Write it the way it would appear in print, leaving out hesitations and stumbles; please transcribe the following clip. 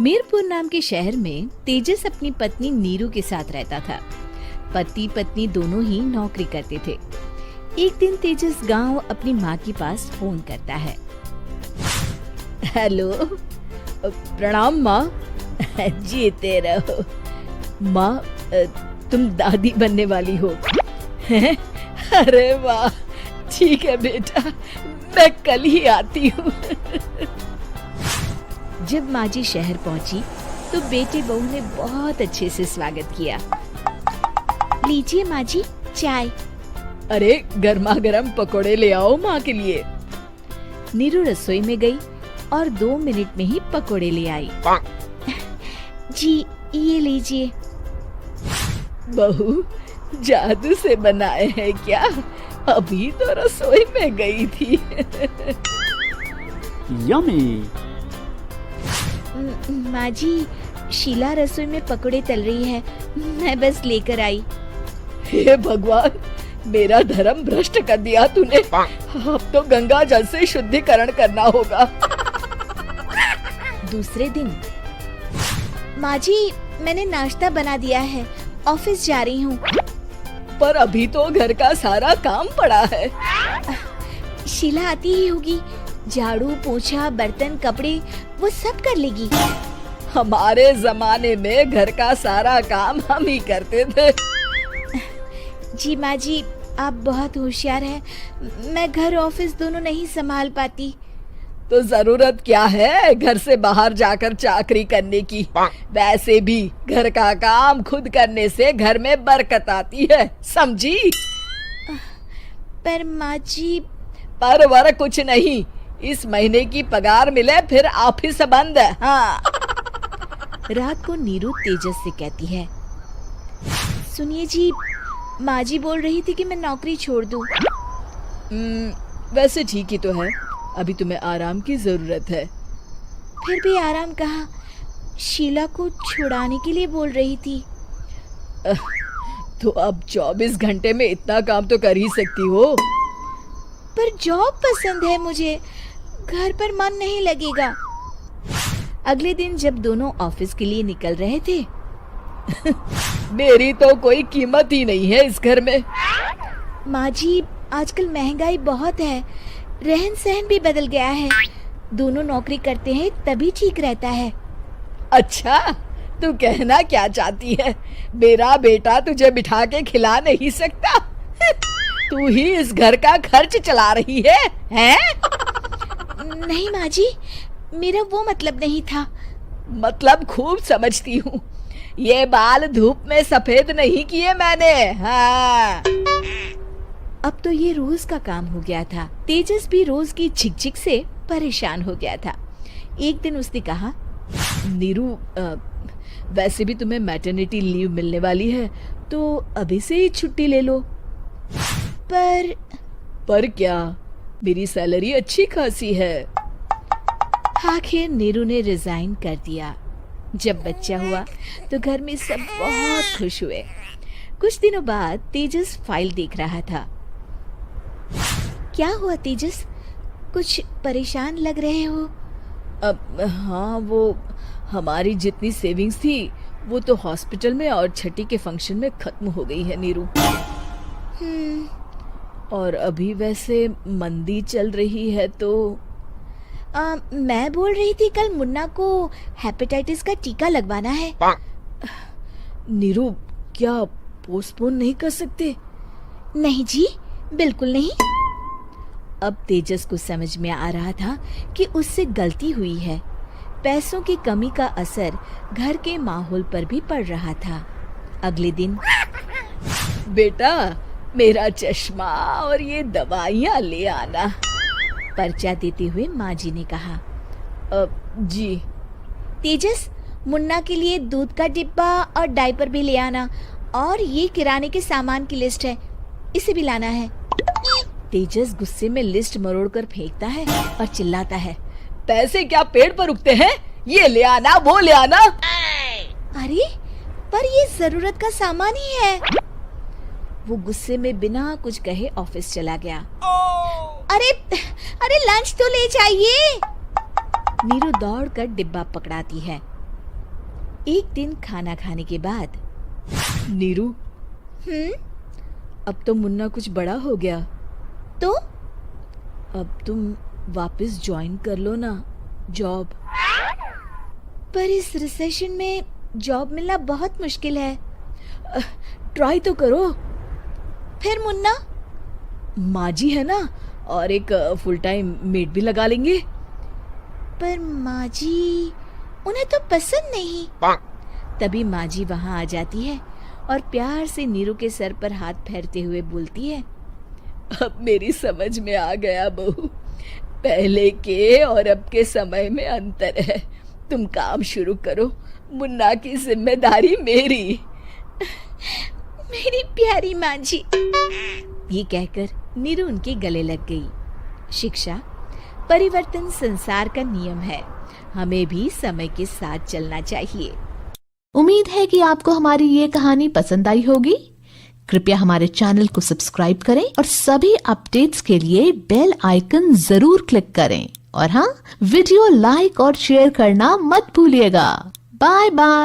मीरपुर नाम के शहर में तेजस अपनी पत्नी नीरू के साथ रहता था। पति पत्नी दोनों ही नौकरी करते थे। एक दिन तेजस गांव अपनी माँ के पास फोन करता है। हेलो, प्रणाम माँ। जीते रहो माँ, तुम दादी बनने वाली हो। अरे वाह, ठीक है बेटा, मैं कल ही आती हूँ। जब माँ जी शहर पहुंची तो बेटे बहू ने बहुत अच्छे से स्वागत किया। लीजिए माँ जी, चाय। अरे गर्मा गर्म पकोड़े ले आओ माँ के लिए। नीरू रसोई में गई और 2 मिनट में ही पकोड़े ले आई। जी ये लीजिए। बहू, जादू से बनाए हैं क्या? अभी तो रसोई में गई थी। यम्मी। माँ जी, शीला रसोई में पकोड़े तल रही है, मैं बस लेकर आई। हे भगवान, मेरा धर्म भ्रष्ट कर दिया तूने। अब तो गंगा जल से शुद्धिकरण करना होगा। दूसरे दिन, माँ जी मैंने नाश्ता बना दिया है, ऑफिस जा रही हूँ। पर अभी तो घर का सारा काम पड़ा है। शीला आती ही होगी, झाड़ू पोछा बर्तन कपड़े वो सब कर लेगी। हमारे जमाने में घर का सारा काम हम ही करते थे। जी माँ जी, आप बहुत होशियार हैं, मैं घर ऑफिस दोनों नहीं संभाल पाती। तो जरूरत क्या है घर से बाहर जाकर चाकरी करने की? वैसे भी घर का काम खुद करने से घर में बरकत आती है, समझी? पर माँ जी। पर वर कुछ नहीं, इस महीने की पगार मिले फिर ऑफिस बंद। हाँ। रात को नीरू तेजस से कहती है, सुनिए जी, माँ जी बोल रही थी कि मैं नौकरी छोड़ दूं। वैसे ठीक ही तो है, अभी तुम्हें आराम की जरूरत है। फिर भी आराम कहाँ, शीला को छुड़ाने के लिए बोल रही थी। तो अब 24 घंटे में इतना काम तो कर ही सकती हो। पर जॉब पसंद है मुझे, घर पर मन नहीं लगेगा। अगले दिन जब दोनों ऑफिस के लिए निकल रहे थे, मेरी तो कोई कीमत ही नहीं है इस घर में। माँ जी, आजकल महंगाई बहुत है, रहन सहन भी बदल गया है, दोनों नौकरी करते हैं तभी ठीक रहता है। अच्छा, तू कहना क्या चाहती है? मेरा बेटा तुझे बिठा के खिला नहीं सकता? तू ही इस घर का खर्च चला रही है, हैं? नहीं माँ जी, मेरा वो मतलब नहीं था। मतलब खूब समझती हूँ, ये बाल धूप में सफेद नहीं किए मैंने। हाँ। अब तो ये रोज का काम हो गया था। तेजस भी रोज की झिकझिक से परेशान हो गया था। एक दिन उसने कहा, नीरू, वैसे भी तुम्हें मैटरनिटी लीव मिलने वाली है, तो अभी से ही छुट्टी ले लो। पर क्या, मेरी सैलरी अच्छी खासी है। आखिर नीरू ने रिजाइन कर दिया। जब बच्चा हुआ तो घर में सब बहुत खुश हुए। कुछ दिनों बाद तेजस फाइल देख रहा था। क्या हुआ तेजस, कुछ परेशान लग रहे हो? हाँ, वो हमारी जितनी सेविंग्स थी वो तो हॉस्पिटल में और छठी के फंक्शन में खत्म हो गई है नीरू। और अभी वैसे मंदी चल रही है तो मैं बोल रही थी कल मुन्ना को हेपेटाइटिस का टीका लगवाना है। नीरू, क्या पोस्टपोन नहीं कर सकते? नहीं जी, बिल्कुल नहीं। अब तेजस को समझ में आ रहा था कि उससे गलती हुई है। पैसों की कमी का असर घर के माहौल पर भी पड़ रहा था। अगले दिन, बेटा मेरा चश्मा और ये दवाइयाँ ले आना, पर्चा देते हुए माँ जी ने कहा। जी। तेजस, मुन्ना के लिए दूध का डिब्बा और डायपर भी ले आना, और ये किराने के सामान की लिस्ट है, इसे भी लाना है। तेजस गुस्से में लिस्ट मरोड़कर फेंकता है और चिल्लाता है, पैसे क्या पेड़ पर उगते हैं? ये ले आना, वो ले आना। अरे, पर ये जरूरत का सामान ही है। वो गुस्से में बिना कुछ कहे ऑफिस चला गया। अरे लंच तो ले जाइए। नीरू दौड़कर डिब्बा पकड़ाती है। एक दिन खाना खाने के बाद, नीरू, अब तो मुन्ना कुछ बड़ा हो गया, तो अब तुम वापस ज्वाइन कर लो ना जॉब। पर इस रिसेशन में जॉब मिलना बहुत मुश्किल है। ट्राई तो करो। फिर मुन्ना, माँ जी है ना, और एक फुल टाइम मेड भी लगा लेंगे। पर माँ जी, उन्हें तो पसंद नहीं। तभी माँ जी वहाँ आ जाती है और प्यार से नीरू के सर पर हाथ फेरते हुए बोलती है, अब मेरी समझ में आ गया बहू, पहले के और अब के समय में अंतर है। तुम काम शुरू करो, मुन्ना की जिम्मेदारी मेरी। मेरी प्यारी माँ जी। ये कहकर नीरू उनके गले लग गई। शिक्षा, परिवर्तन संसार का नियम है, हमें भी समय के साथ चलना चाहिए। उम्मीद है कि आपको हमारी ये कहानी पसंद आई होगी। कृपया हमारे चैनल को सब्सक्राइब करें और सभी अपडेट्स के लिए बेल आइकन जरूर क्लिक करें। और हाँ, वीडियो लाइक और शेयर करना मत भूलिएगा। Bye bye.